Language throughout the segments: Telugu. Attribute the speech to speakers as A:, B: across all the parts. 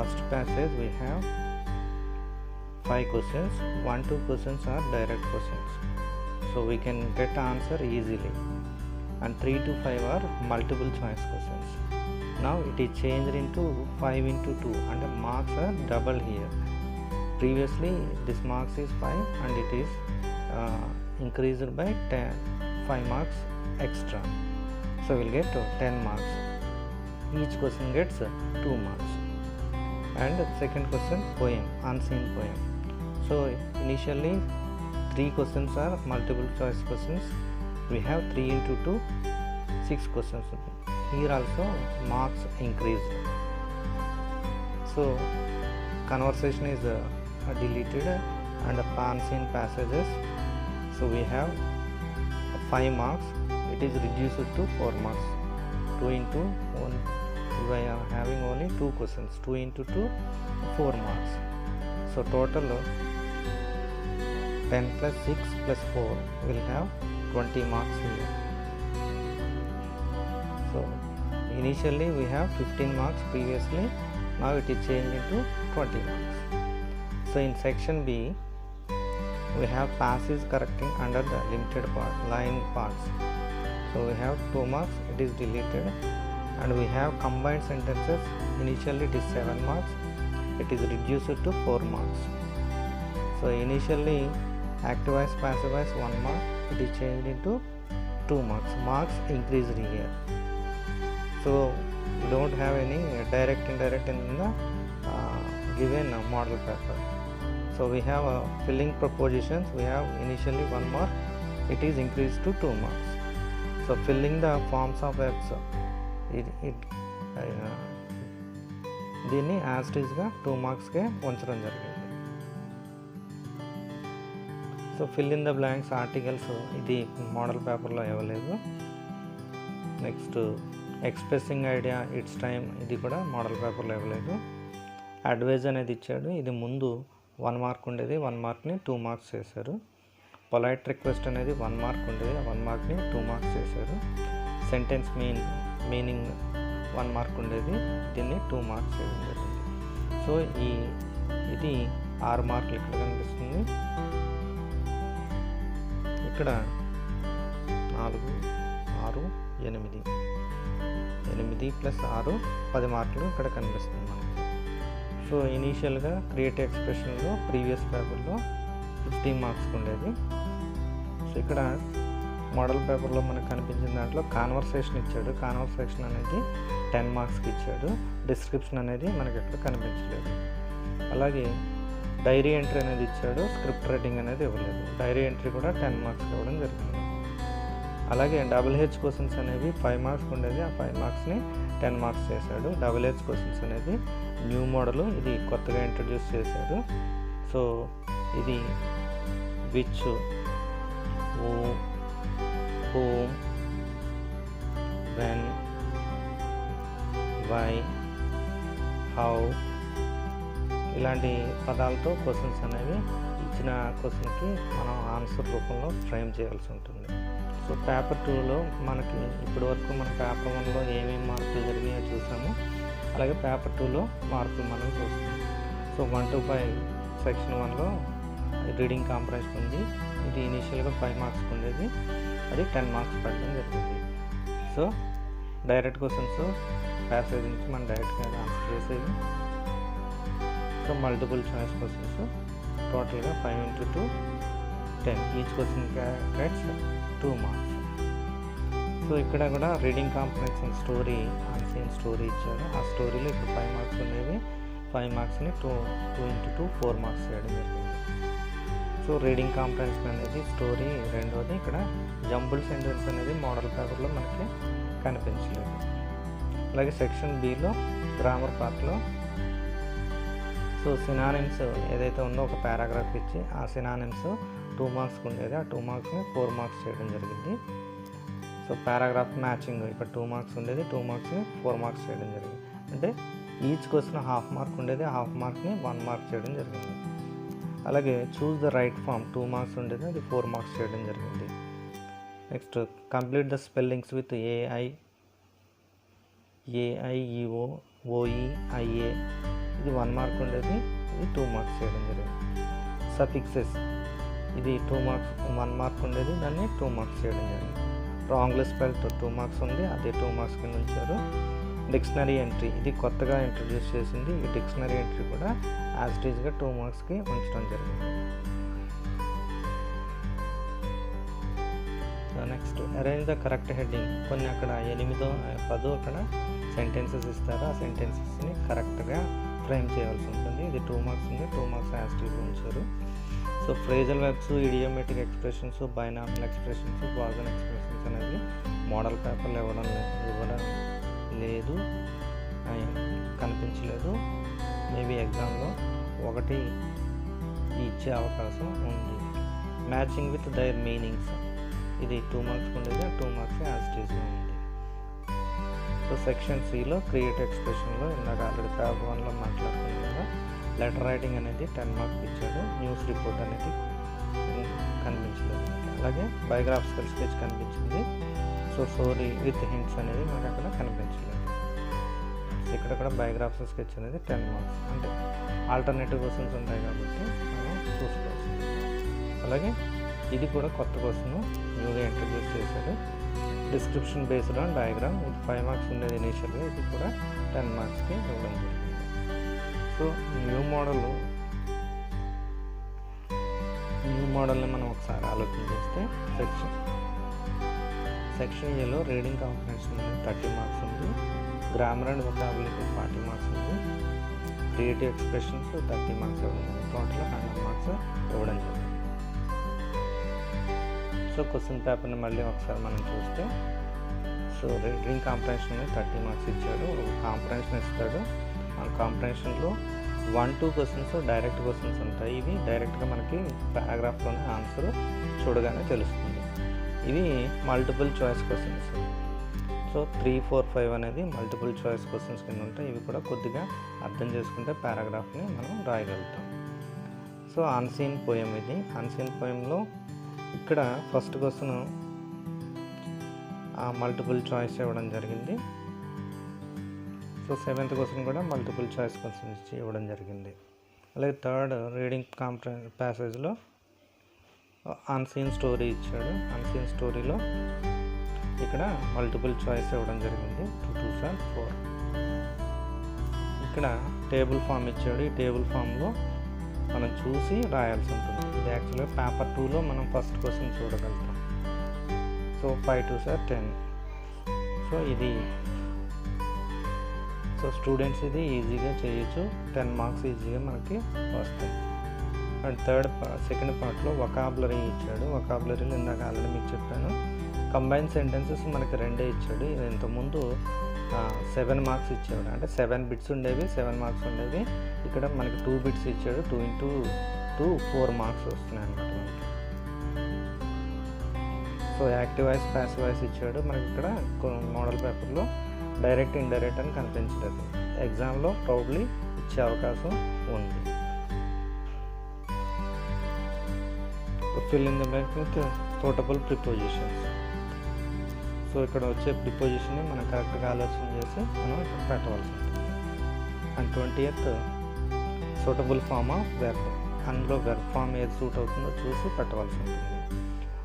A: first passage we have 5 questions. 1-2 questions are direct questions, so we can get answer easily, and 3-5 are multiple choice questions. Now it is changed into 5 into 2 and the marks are double here. Previously this marks is 5 and it is increased by 5 marks extra, so we'll get 10 marks. Each question gets 2 marks. And second question, poem, unseen poem. So initially 3 questions are multiple choice questions. We have 3 into 2, 6 questions. Here also marks increased. So conversation is deleted and the unseen passages. So we have 5 marks. It is reduced to 4 marks. 2 into 1. We are having only 2 questions. 2 into 2, 4 marks. So total 10 plus 6 plus 4 will have 20 marks here. So initially we have 15 marks previously. Now it is changed into 20 marks. So in section B, we have passages correcting under the limited part, line parts. So we have 2 marks. It is deleted. And we have combined sentences. Initially it is 7 marks. It is reduced to 4 marks. So initially active voice, passive voice 1 mark. It is changed into 2 marks. Marks increased here. So we don't have any direct indirect in the given model paper. So we have filling propositions. We have initially 1 mark. It is increased to 2 marks. So filling the forms of verbs, దీన్ని యాస్టీస్గా 2 మార్క్స్కే ఉంచడం జరిగింది. So fill in the blanks articles ఇది మోడల్ పేపర్లో ఇవ్వలేదు. Next expressing idea, it's time, ఇది కూడా మోడల్ పేపర్లో ఇవ్వలేదు. అడ్వైజ్ అనేది ఇచ్చాడు. ఇది ముందు 1 మార్క్ ఉండేది, 1 మార్క్ని 2 మార్క్స్ చేశారు. పొలైట్ రిక్వెస్ట్ అనేది 1 మార్క్ ఉండేది, 1 మార్క్ని 2 మార్క్స్ చేశారు. సెంటెన్స్ మీనింగ్ 1 మార్క్ ఉండేది, దీన్ని 2 మార్క్స్ చేయడం జరిగింది. సో ఇది 6 మార్కులు ఇక్కడ కనిపిస్తుంది. ఇక్కడ 4, 6, 8 ప్లస్ 6 10 మార్కులు ఇక్కడ కనిపిస్తుంది మనకి. సో ఇనీషియల్గా క్రియేటివ్ ఎక్స్ప్రెషన్లో ప్రీవియస్ పేపర్లో 15 మార్క్స్ ఉండేది. సో ఇక్కడ మోడల్ పేపర్లో మనకు కనిపించిన దాంట్లో కాన్వర్సేషన్ ఇచ్చాడు. కాన్వర్సేషన్ అనేది 10 మార్క్స్కి ఇచ్చాడు. డిస్క్రిప్షన్ అనేది మనకి ఎక్కడ కనిపించలేదు. అలాగే డైరీ ఎంట్రీ అనేది ఇచ్చాడు. స్క్రిప్ట్ రైటింగ్ అనేది ఇవ్వలేదు. డైరీ ఎంట్రీ కూడా 10 మార్క్స్కి ఇవ్వడం జరిగింది. అలాగే HH క్వశ్చన్స్ అనేవి 5 మార్క్స్ ఉండేది, ఆ 5 మార్క్స్ని 10 మార్క్స్ చేశాడు. HH క్వశ్చన్స్ అనేది న్యూ మోడల్, ఇది కొత్తగా ఇంట్రడ్యూస్ చేశాడు. సో ఇది which, whom, when, why, how ఇలాంటి పదాలతో క్వశ్చన్స్ అనేవి ఇచ్చిన క్వశ్చన్కి మనం ఆన్సర్ రూపంలో ఫ్రేమ్ చేయాల్సి ఉంటుంది. సో పేపర్ 2లో మనకి ఇప్పటి వరకు మన పేపర్ 1లో ఏమేమి మార్కులు జరిగినాయో చూసాము. అలాగే పేపర్ 2లో మార్కులు మనం చూస్తాం. సో 1-5 సెక్షన్ 1లో రీడింగ్ కాంప్రహెన్షన్ ఉంది. ఇది ఇనీషియల్గా 5 మార్క్స్ ఉండేది, అది 10 మార్క్స్ పడడం జరిగింది. సో డైరెక్ట్ క్వశ్చన్స్ ప్యాసేజ్ నుంచి మనం డైరెక్ట్గా ఆన్సర్ చేసేది. సో మల్టిపుల్ చాయిస్ క్వశ్చన్స్ టోటల్గా 5 into 2, 10. Each question gets 2 marks. So ఇక్కడ కూడా reading comprehension story, unseen story ఇచ్చారు. ఆ స్టోరీలో ఇప్పుడు 5 మార్క్స్ ఉండేవి. 5 మార్క్స్ని 2 into 2 4 మార్క్స్ చేయడం జరిగింది. సో రీడింగ్ కాంప్రహెన్షన్ అనేది స్టోరీ రెండోది. ఇక్కడ జంబుల్ సెంటెన్స్ అనేది మోడల్ పేపర్లో మనకి కనిపించలేదు. అలాగే సెక్షన్ బిలో గ్రామర్ పార్ట్లో సో సినానిమ్స్ ఏదైతే ఉందో ఒక పారాగ్రాఫ్ ఇచ్చి ఆ సినానిమ్స్ 2 మార్క్స్కి ఉండేది, ఆ 2 మార్క్స్ని 4 మార్క్స్ చేయడం జరిగింది. సో పారాగ్రాఫ్ మ్యాచింగ్ ఇక్కడ 2 మార్క్స్ ఉండేది, 2 మార్క్స్ని 4 మార్క్స్ చేయడం జరిగింది. అంటే ఈచ్ క్వశ్చన్ హాఫ్ మార్క్ ఉండేది, హాఫ్ మార్క్ని 1 మార్క్ చేయడం జరిగింది. అలాగే choose the right form 2 marks ఉండేది, అది 4 మార్క్స్ చేయడం జరిగింది. Next complete the spellings with AIEO, OE, IA ఇది 1 మార్క్ ఉండేది, ఇది 2 మార్క్స్ చేయడం జరిగింది. సఫిక్సెస్ ఇది 2 మార్క్స్ 1 మార్క్ ఉండేది, దాన్ని 2 మార్క్స్ చేయడం జరిగింది. రాంగ్లీ స్పెల్డ్ 2 మార్క్స్ ఉంది, అదే 2 మార్క్స్ కింద ఉంచారు. డిక్షనరీ ఎంట్రీ ఇది కొత్తగా ఇంట్రడ్యూస్ చేసింది. ఈ డిక్షనరీ ఎంట్రీ కూడా యాజ్ ఇట్ ఈజ్గా 2 మార్క్స్కి ఉంచడం జరిగింది. Next arrange the correct heading. కొన్ని అక్కడ 8, 10 అక్కడ సెంటెన్సెస్ ఇస్తారు. ఆ సెంటెన్సెస్ని కరెక్ట్గా ఫ్రేమ్ చేయాల్సి ఉంటుంది. ఇది 2 మార్క్స్ ఉంది, 2 మార్క్స్ యాజ్ ఇట్ ఈజ్గా ఉంచారు. So phrasal verbs, idiomatic expressions, binomial expressions, bargain expressions అనేది మోడల్ పేపర్లో ఇవ్వడం లేదు, కనిపించలేదు. మేబీ ఎగ్జామ్లో ఒకటి ఇచ్చే అవకాశం ఉంది. మ్యాచింగ్ విత్ దైర్ మీనింగ్స్ ఇది 2 మార్క్స్ ఉండేది, 2 మార్క్స్ యాజ్ ఇట్ ఈజ్గా ఉంది. సో సెక్షన్ సిలో క్రియేటివ్ ఎక్స్ప్రెషన్లో ఇందాక ఆల్రెడీ పేపర్ 1లో మాట్లాడుకున్నాం కదా, లెటర్ రైటింగ్ అనేది 10 మార్క్స్ ఇచ్చాడు. న్యూస్ రిపోర్ట్ అనేది కనిపించలేదు. అలాగే బయోగ్రాఫికల్ స్కెచ్ కనిపించింది. సో స్టోరీ విత్ హింట్స్ అనేది మనకు అక్కడ కనిపించలేదు. ఇక్కడ కూడా బయోగ్రాఫికల్ స్కెచ్ అనేది 10 మార్క్స్, అంటే ఆల్టర్నేటివ్ క్వశ్చన్స్ ఉంటాయి కాబట్టి మనం చూసుకోవచ్చు. అలాగే ఇది కూడా కొత్త క్వశ్చన్ న్యూగా ఇంట్రడ్యూస్ చేశాడు. డిస్క్రిప్షన్ బేస్డ్ ఆన్ డయాగ్రామ్, ఇది 5 మార్క్స్ ఉండేది ఇనీషియల్గా, ఇది కూడా 10 మార్క్స్కి ఇవ్వడం జరిగింది. సో న్యూ మోడల్ని మనం ఒకసారి ఆలోచన చేస్తే సెక్షన్ ఏలో రీడింగ్ కాంప్రహెన్షన్ అనేది 30 మార్క్స్ ఉంది, గ్రామర్ అండ్ వొకాబులరీ 40 మార్క్స్ ఉంది, క్రియేటివ్ ఎక్స్ప్రెషన్స్ 30 మార్క్స్ ఇవ్వడం జరిగింది. టోటల్ 100 మార్క్స్ ఇవ్వడం జరిగింది. సో క్వశ్చన్ పేపర్ని మళ్ళీ ఒకసారి మనం చూస్తే, సో రీడింగ్ కాంప్రహెన్షన్ అనేది 30 మార్క్స్ ఇచ్చాడు. ఒక కాంప్రహెన్షన్ ఇస్తాడు. ఆ కాంప్రహెన్షన్లో 1-2 క్వశ్చన్స్ డైరెక్ట్ క్వశ్చన్స్ ఉంటాయి. ఇవి డైరెక్ట్గా మనకి పారాగ్రాఫ్లోనే ఆన్సర్ చూడగానే తెలుస్తుంది. ఇవి మల్టిపుల్ చాయిస్ క్వశ్చన్స్. సో 3, 4, 5 అనేది మల్టిపుల్ చాయిస్ క్వశ్చన్స్ కింద ఉంటాయి. ఇవి కూడా కొద్దిగా అర్థం చేసుకుంటే పారాగ్రాఫ్ని మనం రాయగలుగుతాం. సో అన్సీన్ పోయం ఇది. అన్సీన్ పోయంలో ఇక్కడ ఫస్ట్ క్వశ్చన్ మల్టిపుల్ చాయిస్ ఇవ్వడం జరిగింది. సో 7th క్వశ్చన్ కూడా మల్టిపుల్ చాయిస్ క్వశ్చన్ ఇచ్చి ఇవ్వడం జరిగింది. అలాగే థర్డ్ రీడింగ్ ప్యాసేజ్లో అన్సీన్ స్టోరీ ఇచ్చాడు. అన్సీన్ స్టోరీలో ఇక్కడ మల్టిపుల్ చాయిస్ ఇవ్వడం జరిగింది. 2, 2, 4. ఇక్కడ టేబుల్ ఫామ్ ఇచ్చాడు. ఈ టేబుల్ ఫామ్లో మనం చూసి రాయాల్సి ఉంటుంది. ఇది యాక్చువల్గా పేపర్ 2లో మనం ఫస్ట్ క్వశ్చన్ చూడగలుగుతాం. సో 5, 2, 10. సో ఇది స్టూడెంట్స్ ఇది ఈజీగా చేయొచ్చు. 10 మార్క్స్ ఈజీగా మనకి వస్తాయి. అండ్ సెకండ్ పార్ట్లో వొకాబులరీ ఇచ్చాడు. వొకాబులరీలో ఇందాక ఆల్రెడీ మీకు చెప్పాను, కంబైన్ సెంటెన్సెస్ మనకి 2 ఇచ్చాడు. ఇంతకుముందు 7 మార్క్స్ ఇచ్చాడు, అంటే 7 బిట్స్ ఉండేవి, 7 మార్క్స్ ఉండేవి. ఇక్కడ మనకి 2 బిట్స్ ఇచ్చాడు. 2 into 2 4 మార్క్స్ వస్తున్నాయి అన్నమాట మనకి. So active voice, passive voice ఇచ్చాడు. మనకి ఇక్కడ మోడల్ పేపర్లో డైరెక్ట్, ఇండైరెక్ట్ అని కనిపించలేదు. ఎగ్జామ్లో ప్రాబ్లీ ఇచ్చే అవకాశం ఉంది. Fill in the blank with suitable prepositions. So ఇక్కడ వచ్చే ప్రిపోజిషన్ని మనం కరెక్ట్గా ఆలోచన చేసి మనం ఇక్కడ పెట్టవలసి ఉంటుంది. And 20th suitable form of verb. అందులో వెర్బ్ ఫామ్ ఏది సూట్ అవుతుందో చూసి పెట్టవలసి ఉంటుంది.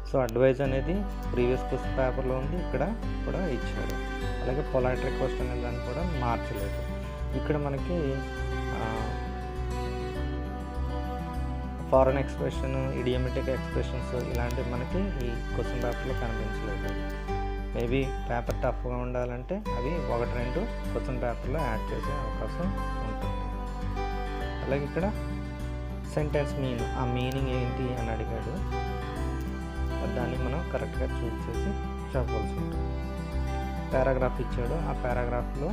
A: సో అడ్వైజ్ అనేది ప్రీవియస్ క్వశ్చన్ పేపర్లో ఉంది, ఇక్కడ కూడా ఇచ్చాడు. అలాగే పొలైట్ రిక్వెస్ట్ అనే దాన్ని కూడా మార్చలేదు. ఇక్కడ మనకి ఫారెన్ ఎక్స్ప్రెషన్, ఇడియోమేటిక్ ఎక్స్ప్రెషన్స్ ఇలాంటివి మనకి ఈ క్వశ్చన్ పేపర్లో కనిపించలేదు. మేబీ పేపర్ టఫ్గా ఉండాలంటే అవి 1-2 క్వశ్చన్ పేపర్లో యాడ్ చేసే అవకాశం ఉంటుంది. అలాగే ఇక్కడ సెంటెన్స్ ఆ మీనింగ్ ఏంటి అని అడిగాడు. దాన్ని మనం కరెక్ట్గా చూస్ చేసి చెప్పవలసి ఉంటుంది. పారాగ్రాఫ్ ఇచ్చాడు. ఆ పారాగ్రాఫ్లో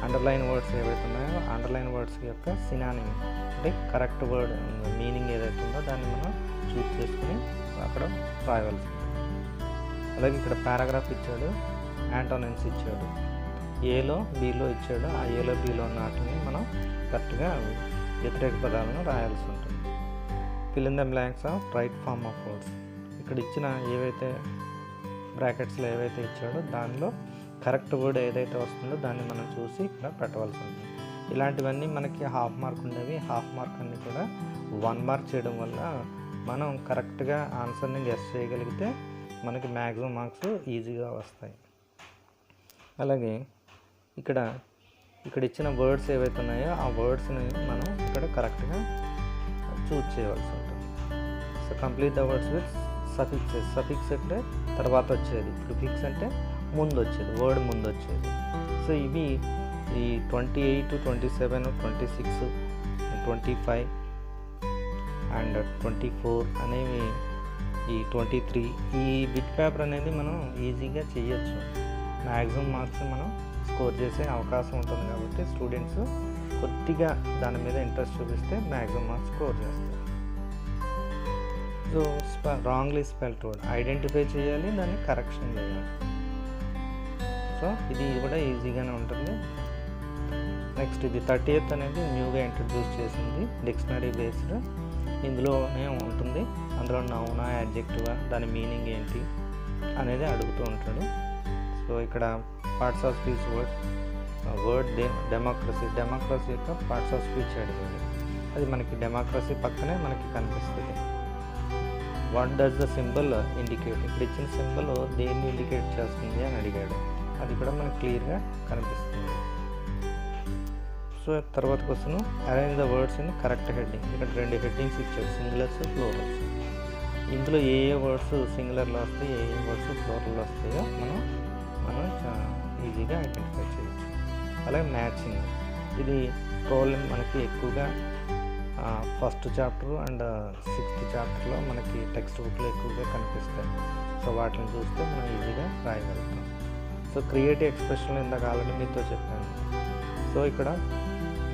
A: అండర్లైన్ వర్డ్స్ ఏవైతే ఉన్నాయో అండర్లైన్ వర్డ్స్ యొక్క సినానిమ్, అంటే కరెక్ట్ వర్డ్ మీనింగ్ ఏదైతే ఉందో దాన్ని మనం చూస్ చేసుకుని అక్కడ రాయవలసి ఉంటుంది. అలాగే ఇక్కడ పారాగ్రాఫ్ ఇచ్చాడు, యాంటోనిమ్స్ ఇచ్చాడు, ఏలో బీలో ఇచ్చాడు. ఆ ఏలో బీలో ఉన్న వాటిని మనం కరెక్ట్గా వ్యతిరేక పదాలను రాయాల్సి ఉంటుంది. Fill in the blanks of right form of words. ఇక్కడ ఇచ్చిన ఏవైతే బ్రాకెట్స్లో ఏవైతే ఇచ్చాడో దానిలో కరెక్ట్ వర్డ్ ఏదైతే వస్తుందో దాన్ని మనం చూసి ఇక్కడ పెట్టవలసి ఉంటుంది. ఇలాంటివన్నీ మనకి హాఫ్ మార్క్ ఉండేవి. హాఫ్ మార్క్ అన్నీ కూడా 1 మార్క్ చేయడం వల్ల మనం కరెక్ట్గా ఆన్సర్ని గెస్ చేయగలిగితే మనకి మ్యాక్సిమం మార్క్స్ ఈజీగా వస్తాయి. అలాగే ఇక్కడ ఇచ్చిన వర్డ్స్ ఏవైతే ఉన్నాయో ఆ వర్డ్స్ని మనం ఇక్కడ కరెక్ట్గా చూజ్ చేయవలసి ఉంటుంది. So complete the words with suffixes. Suffix అంటే తర్వాత వచ్చేది, ప్రిఫిక్స్ అంటే ముందు వచ్చేది, వర్డ్ ముందు వచ్చేది. సో ఇవి ఈ 28, 27, 26, 25 అండ్ 24 అనేవి, ఈ 23 ఈ బిట్ పేపర్ అనేది మనం ఈజీగా చేయొచ్చు. మ్యాక్సిమం మార్క్స్ మనం స్కోర్ చేసే అవకాశం ఉంటుంది కాబట్టి స్టూడెంట్స్ కొద్దిగా దాని మీద ఇంట్రెస్ట్ చూపిస్తే మ్యాక్సిమం మార్క్స్ స్కోర్ చేస్తారు. So wrongly spelled word identify చేయాలి, దాన్ని కరెక్షన్ చేయాలి. సో ఇది కూడా ఈజీగానే ఉంటుంది. నెక్స్ట్ ఇది 30th అనేది న్యూగా ఇంట్రడ్యూస్ చేసింది, డిక్షనరీ బేస్డ్. ఇందులోనే ఉంటుంది, అందులో నౌనా యాడ్జెక్టివా, దాని మీనింగ్ ఏంటి అనేది అడుగుతూ ఉంటాడు. సో ఇక్కడ parts of speech word democracy యొక్క పార్ట్స్ ఆఫ్ స్పీచ్ అడిగాడు. అది మనకి డెమోక్రసీ పక్కనే మనకి కనిపిస్తుంది. What does the symbol indicate, ఇక్కడ ఇచ్చిన సింబల్ దేన్ని ఇండికేట్ చేస్తుంది అని అడిగాడు. అది కూడా మనకి క్లియర్గా కనిపిస్తుంది. సో తర్వాత question arrange the words in correct heading. ఇక్కడ 2 హెడ్డింగ్స్ ఇచ్చాడు, సింగులర్స్, ప్లూరల్స్. ఇందులో ఏ వర్డ్స్ సింగులర్లో వస్తాయి, ఏ వర్డ్స్ ప్లూరల్లో వస్తాయో మనం ఈజీగా ఐడెంటిఫై చేయొచ్చు. అలాగే మ్యాచింగ్, ఇది ప్రాబ్లం మనకి ఎక్కువగా ఫస్ట్ చాప్టర్ అండ్ 6th చాప్టర్లో మనకి టెక్స్ట్ బుక్లో ఎక్కువగా కనిపిస్తాయి. సో వాటిని చూస్తే మనం ఈజీగా రాయగలుగుతాం. సో క్రియేటివ్ ఎక్స్ప్రెషన్ ఇందాక ఆల్రెడీ మీతో చెప్పాను. సో ఇక్కడ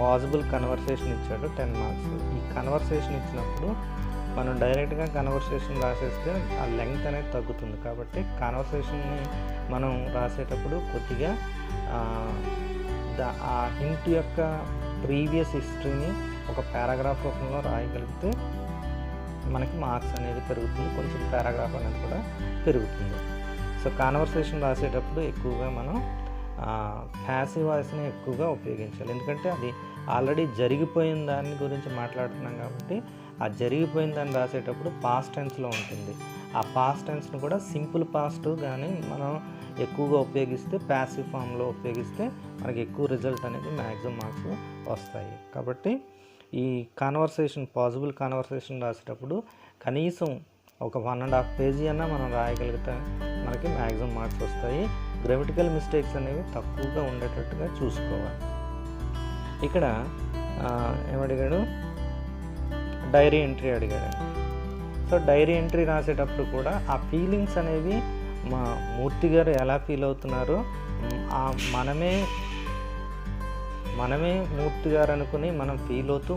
A: పాసిబుల్ కన్వర్సేషన్ ఇచ్చాడు, 10 మార్క్స్. ఈ కన్వర్సేషన్ ఇచ్చినప్పుడు మనం డైరెక్ట్గా కన్వర్సేషన్ రాసేస్తే ఆ లెంగ్త్ అనేది తగ్గుతుంది. కాబట్టి కన్వర్సేషన్ని మనం రాసేటప్పుడు కొద్దిగా ఆ హింట్ యొక్క ప్రీవియస్ హిస్టరీని ఒక పారాగ్రాఫ్ రూపంలో రాయగలిగితే మనకి మార్క్స్ అనేది పెరుగుతుంది, కొంచెం పారాగ్రాఫ్ అనేది కూడా పెరుగుతుంది. సో కాన్వర్సేషన్ రాసేటప్పుడు ఎక్కువగా మనం ప్యాసివ్ వాయిస్ని ఎక్కువగా ఉపయోగించాలి. ఎందుకంటే అది ఆల్రెడీ జరిగిపోయిన దాని గురించి మాట్లాడుతున్నాం కాబట్టి ఆ జరిగిపోయిన దాన్ని రాసేటప్పుడు పాస్ట్ టెన్స్లో ఉంటుంది. ఆ పాస్ట్ టెన్స్ను కూడా సింపుల్ పాస్ట్ కానీ మనం ఎక్కువగా ఉపయోగిస్తే, ప్యాసివ్ ఫామ్లో ఉపయోగిస్తే మనకి ఎక్కువ రిజల్ట్ అనేది మ్యాక్సిమం మార్క్స్ వస్తాయి. కాబట్టి ఈ కాన్వర్సేషన్, పాసిబుల్ కాన్వర్సేషన్ రాసేటప్పుడు కనీసం ఒక 1.5 పేజీ అన్నా మనం రాయగలిగితే మనకి మ్యాక్సిమం మార్క్స్ వస్తాయి. గ్రామటికల్ మిస్టేక్స్ అనేవి తక్కువగా ఉండేటట్టుగా చూసుకోవాలి. ఇక్కడ ఏమడిగాడు, డైరీ ఎంట్రీ అడిగాడు. సో డైరీ ఎంట్రీ రాసేటప్పుడు కూడా ఆ ఫీలింగ్స్ అనేవి మా మూర్తి గారు ఎలా ఫీల్ అవుతున్నారో మనమే మూర్తి గారు అనుకుని మనం ఫీల్ అవుతూ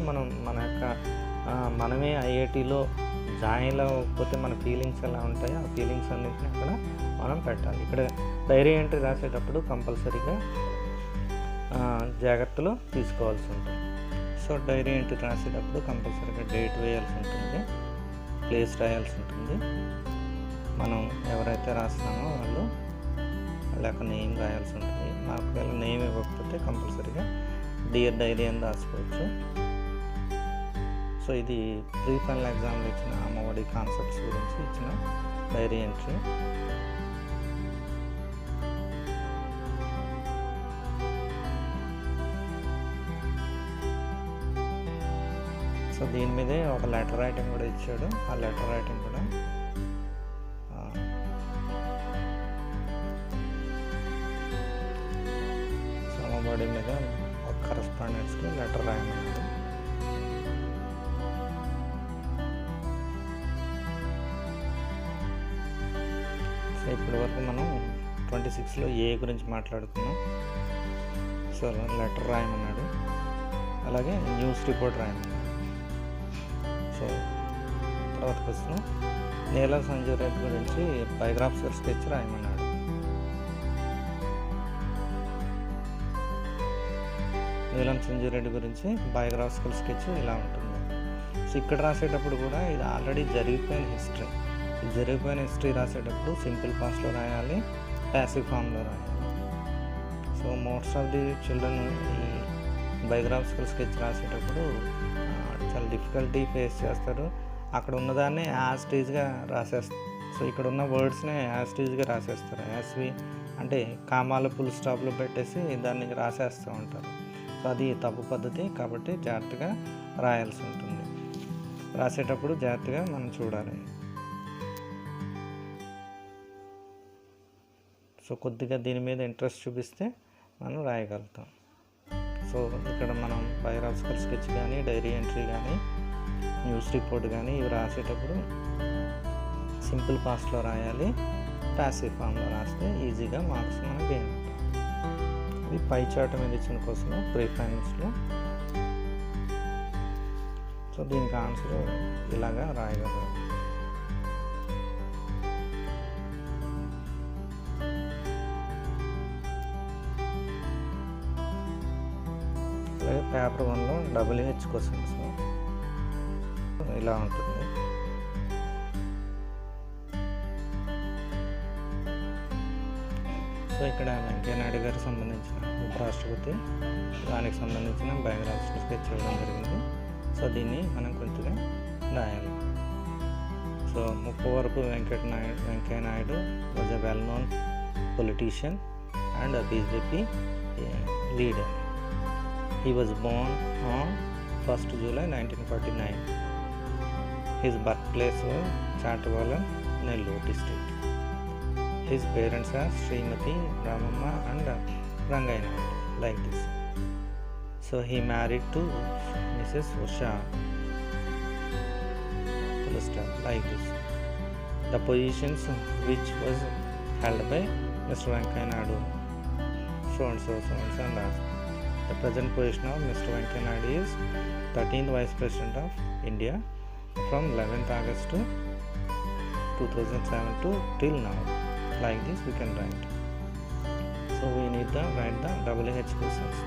A: మనమే ఐఐటీలో జాయిన్ అవ్వకపోతే మన ఫీలింగ్స్ ఎలా ఉంటాయో ఆ ఫీలింగ్స్ అన్నింటినీ అక్కడ మనం పెట్టాలి. ఇక్కడ డైరీ ఎంట్రీ రాసేటప్పుడు కంపల్సరీగా జాగ్రత్తలు తీసుకోవాల్సి ఉంటుంది. సో డైరీ ఎంట్రీ రాసేటప్పుడు కంపల్సరీగా డేట్ వేయాల్సి ఉంటుంది, ప్లేస్ రాయాల్సి ఉంటుంది. మనం ఎవరైతే రాస్తున్నామో వాళ్ళు లేక నేమ్ రాయాల్సి ఉంటుంది. ఒకవేళ నేమ్ ఇవ్వకపోతే కంపల్సరీగా డియర్ డైరీ అని రాసుకోవచ్చు. సో ఇది ప్రీ ఫైనల్ ఎగ్జామ్లో ఇచ్చిన అమ్మఒడి కాన్సెప్ట్స్ గురించి ఇచ్చిన డైరీ ఎంట్రీ. సో దీని మీదే ఒక లెటర్ రైటింగ్ కూడా ఇచ్చాడు. ఆ లెటర్ రైటింగ్ కూడా అమ్మఒడి మీద ఒక కరెస్పాండెంట్స్కి లెటర్ రాయమన్నాడు. సో ఇప్పటి వరకు మనం 26లో ఏ గురించి మాట్లాడుకున్నాం. సో లెటర్ రాయమన్నాడు, అలాగే న్యూస్ రిపోర్ట్ రాయమన్నాడు. సో తర్వాత క్వశ్చన్ నీలం సంజయ్ రెడ్డి గురించి బయోగ్రాఫికల్ స్కెచ్ రాయమన్నాడు. నీలం సంజయ్ రెడ్డి గురించి బయోగ్రాఫికల్ స్కెచ్ ఇలా ఉంటుంది. సో ఇక్కడ రాసేటప్పుడు కూడా ఇది ఆల్రెడీ జరిగిపోయిన హిస్టరీ. జరిగిపోయిన హిస్టరీ రాసేటప్పుడు సింపుల్ పాస్ట్లో రాయాలి, ప్యాసివ్ ఫామ్లో రాయాలి. So most of the children ఈ బయోగ్రాఫికల్ స్కెచ్ రాసేటప్పుడు చాలా డిఫికల్టీ ఫేస్ చేస్తారు. అక్కడ ఉన్నదాన్ని యాజ్ టీజ్గా రాసేస్తారు. సో ఇక్కడ ఉన్న వర్డ్స్నే యాజ్ టీజ్గా రాసేస్తారు. యాజ్వి అంటే కామాలు ఫుల్ స్టాప్లో పెట్టేసి దాన్ని రాసేస్తూ ఉంటారు. సో అది తప్పు పద్ధతి. కాబట్టి జాగ్రత్తగా రాయాల్సి ఉంటుంది. రాసేటప్పుడు జాగ్రత్తగా మనం చూడాలి. సో కొద్దిగా దీని మీద ఇంట్రెస్ట్ చూపిస్తే మనం రాయగలుగుతాం. సో ఇక్కడ మనం బయోగ్రాఫికల్ స్కెచ్ కానీ, డైరీ ఎంట్రీ కానీ, న్యూస్ రిపోర్ట్ కానీ ఇవి రాసేటప్పుడు సింపుల్ పాస్ట్లో రాయాలి. ప్యాసివ్ ఫామ్లో రాస్తే ఈజీగా మార్క్స్ మనం గెయిన్ అవుతాం. ఇది పై చార్ట్ మీద ఇచ్చిన కోసం ప్రిఫరెన్స్లో. సో దీనికి ఆన్సర్ ఇలాగా రాయగలరు. అలాగే పేపర్ 1లో WH క్వశ్చన్స్ ఇలా ఉంటుంది. సో ఇక్కడ వెంకయ్య నాయుడు గారికి సంబంధించిన ఉపరాష్ట్రపతి దానికి సంబంధించిన బయోగ్రాఫికల్ స్కెచ్ ఇవ్వడం జరిగింది. సో దీన్ని మనం కొంచెంగా రాయాలి. So Muppavarapu Venkaiah Naidu was a well known politician and BJP leader. He was born on 1st July 1949. His birthplace was Chatavalam, Nellore district. His parents are Srimati Ramamma and Rangayya Naidu, like this. So he married to Mrs. Usha, like this. The positions which was held by Mr. Venkaiah Naidu, so and so and last. The present position of Mr. Venkaiah Naidu is 13th Vice President of India from 11th August to 2007 to till now. Like this we can write. So we need to write the WH questions.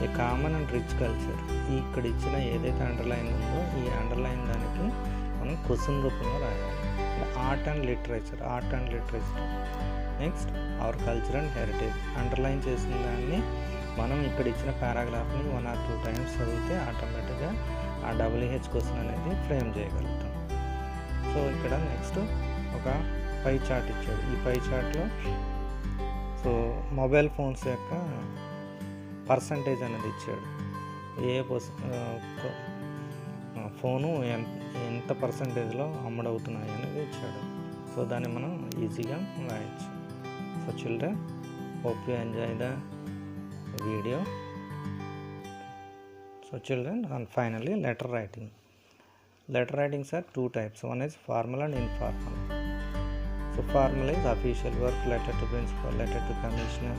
A: A common and rich culture. ఇక్కడ ఇచ్చిన ఏదైతే అండర్లైన్ ఉందో ఈ అండర్లైన్ దానికి మనం క్వశ్చన్ రూపంలో రాయాలి. Art and literature. Next our culture and heritage. Underline చేసిన దాన్ని మనం ఇక్కడ ఇచ్చిన పారాగ్రాఫ్ని 1 or 2 times చదివితే ఆటోమేటిక్గా ఆ WH క్వశ్చన్ అనేది ఫ్రేమ్ చేయగలుగుతాం. సో ఇక్కడ నెక్స్ట్ ఒక పై చార్ట్ ఇచ్చాడు. ఈ పై చార్ట్లో సో మొబైల్ ఫోన్స్ యొక్క పర్సంటేజ్ అనేది ఇచ్చాడు. ఏ ఫోను ఎంత పర్సంటేజ్లో అమ్ముడవుతున్నాయి అనేది ఇచ్చాడు. సో దాన్ని మనం ఈజీగా రాయొచ్చు. So children, hope you enjoy the video. So children, and finally letter writing. Letter writings are 2 types. One is formal and informal. So formal is official work, letter to principal, letter to commissioner,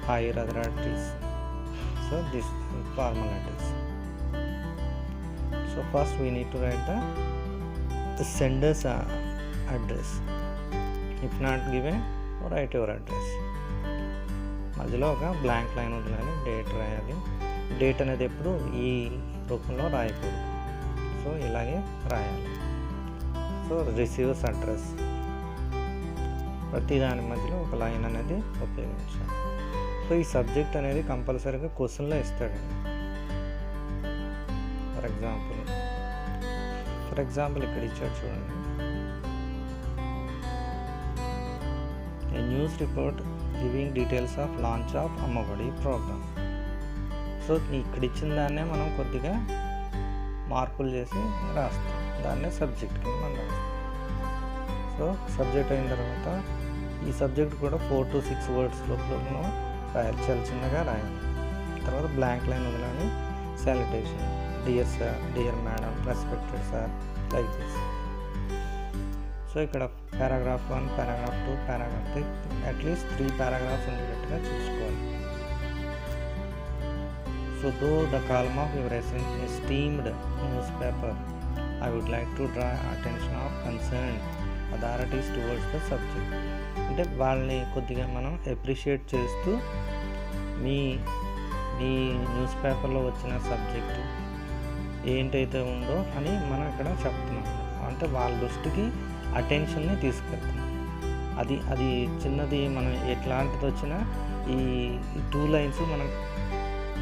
A: higher authorities. So this is formal letters. So first we need to write the sender's address. If not given, write your address. మధ్యలో ఒక బ్లాంక్ లైన్ వదిలాలి. డేట్ రాయాలి. డేట్ అనేది ఎప్పుడు ఈ రూపంలో రాయకూడదు. సో ఇలాగే రాయాలి. So receivers address. ప్రతి దాని మధ్యలో ఒక లైన్ అనేది ఉపయోగించాలి. సో ఈ సబ్జెక్ట్ అనేది కంపల్సరీగా క్వశ్చన్లో ఇస్తాడండి. ఫర్ ఎగ్జాంపుల్ ఇక్కడ ఇచ్చాడు చూడండి. ఏ news report giving details of launch of Amma Vodi programme. So ఇక్కడ ఇచ్చిన దాన్నే మనం కొద్దిగా మార్పులు చేసి రాస్తాం. దాన్నే సబ్జెక్ట్ కింద మనం రాస్తాం. సో సబ్జెక్ట్ అయిన తర్వాత ఈ సబ్జెక్ట్ కూడా 4 to 6 words లోపల రాయాలి. చాలా చిన్నగా రాయాలి. తర్వాత బ్లాంక్ లైన్ వదలాలి. Salutation, dear sir, dear madam, respected sir, like this. So ఇక్కడ paragraph 1, paragraph 2, paragraph 3 at least 3 paragraphs ఉండేటట్టుగా చూసుకోవాలి. So through the column of your esteemed newspaper, I would like to draw attention of concern authorities towards the subject. అంటే వాళ్ళని కొద్దిగా మనం అప్రిషియేట్ చేస్తూ మీ న్యూస్ పేపర్లో వచ్చిన సబ్జెక్టు ఏంటైతే ఉందో అని మనం ఇక్కడ చెప్తున్నాం. అంటే వాళ్ళ దృష్టికి అటెన్షన్ని తీసుకెళ్తున్నాం. అది చిన్నది. మనం ఎట్లాంటిది వచ్చినా ఈ 2 lines మనం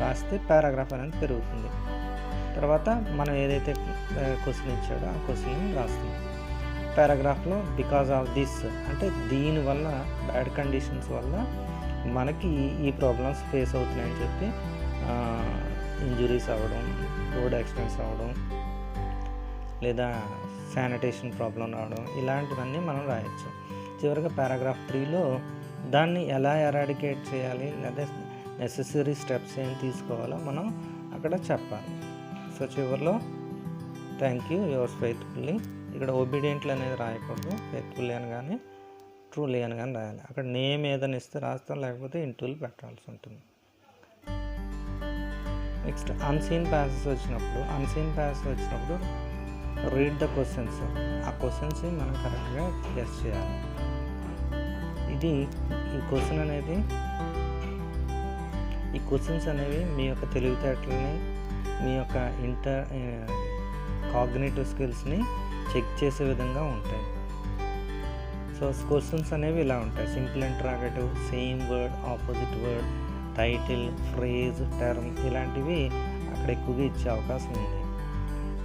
A: రాస్తే పారాగ్రాఫ్ అనేది పెరుగుతుంది. తర్వాత మనం ఏదైతే క్వశ్చన్ ఇచ్చాడో ఆ క్వశ్చన్ని రాస్తాం. పారాగ్రాఫ్లో బికాజ్ ఆఫ్ దిస్ అంటే దీనివల్ల బ్యాడ్ కండిషన్స్ వల్ల మనకి ఈ ప్రాబ్లమ్స్ ఫేస్ అవుతున్నాయని చెప్పి ఇంజురీస్ అవ్వడం, రోడ్ యాక్సిడెంట్స్ అవ్వడం, లేదా శానిటేషన్ ప్రాబ్లం రావడం, ఇలాంటివన్నీ మనం రాయొచ్చు. చివరిగా పారాగ్రాఫ్ 3లో దాన్ని ఎలా ఎరాడికేట్ చేయాలి లేదా నెసెసరీ స్టెప్స్ ఏం తీసుకోవాలో మనం అక్కడ చెప్పాలి. సో చివరిలో థ్యాంక్ యూ యువర్స్ ఫెయిత్ఫుల్లీ, ఇక్కడ ఒబీడియంట్లీ అనేది రాయకూడదు, ఫెయిత్ఫుల్లీ అని కానీ ట్రూలీ అని కానీ రాయాలి. అక్కడ నేమ్ ఏదైనా ఇస్తే రాస్తాం, లేకపోతే ఇంటూలు పెట్టాల్సి ఉంటుంది. నెక్స్ట్ అన్సీన్ ప్యాసెస్ వచ్చినప్పుడు రీడ్ ద క్వశ్చన్స్, ఆ క్వశ్చన్స్ని మనం కరెక్ట్గా గెస్ చేయాలి. ఈ క్వశ్చన్స్ అనేవి మీ యొక్క తెలివితేటలని, మీ యొక్క కాగ్నిటివ్ స్కిల్స్ని చెక్ చేసే విధంగా ఉంటాయి. సో క్వశ్చన్స్ అనేవి ఇలా ఉంటాయి: simple interrogative, same word, opposite word, title, phrase, term, ఇలాంటివి అక్కడ ఎక్కువగా ఇచ్చే అవకాశం ఉంది.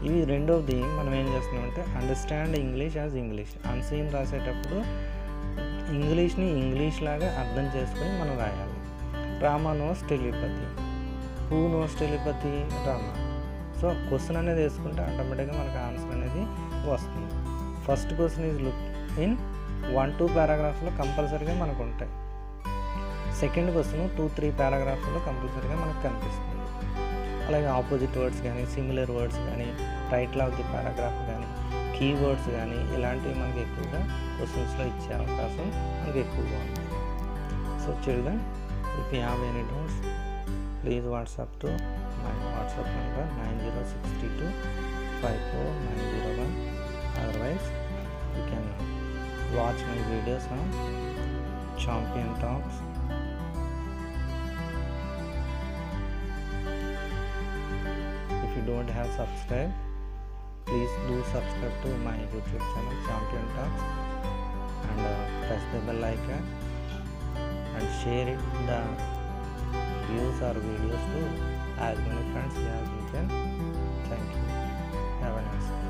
A: ఇవి రెండవది మనం ఏం చేస్తున్నామంటే understand English as English. Unseen రాసేటప్పుడు ఇంగ్లీష్ని ఇంగ్లీష్ లాగా అర్థం చేసుకొని మనం రాయాలి. Rama knows telepathy, who knows telepathy, Rama. So question అనేది వేసుకుంటే ఆటోమేటిక్గా మనకు ఆన్సర్ అనేది వస్తుంది. First question is look in 1-2 పారాగ్రాఫ్లో కంపల్సరీగా మనకు ఉంటాయి. సెకండ్ క్వశ్చన్ 2-3 పారాగ్రాఫ్లో కంపల్సరీగా మనకు కనిపిస్తుంది. అలాగే ఆపోజిట్ వర్డ్స్ కానీ, సిమిలర్ వర్డ్స్ కానీ, టైటిల్ ఆఫ్ ది పారాగ్రాఫ్ కానీ, కీవర్డ్స్ కానీ, ఇలాంటివి మనకి ఎక్కువగా క్వశ్చన్స్లో ఇచ్చే అవకాశం మనకి ఎక్కువగా ఉంది. So children, if you have any doubts please WhatsApp to my WhatsApp number 9062549001. Otherwise you can watch my videos on Champion Talks. If you don't have subscribed, please do subscribe to my YouTube channel Champion Talks and press the bell icon and share the views or videos to as many friends as you can. Thank you. Have a nice day.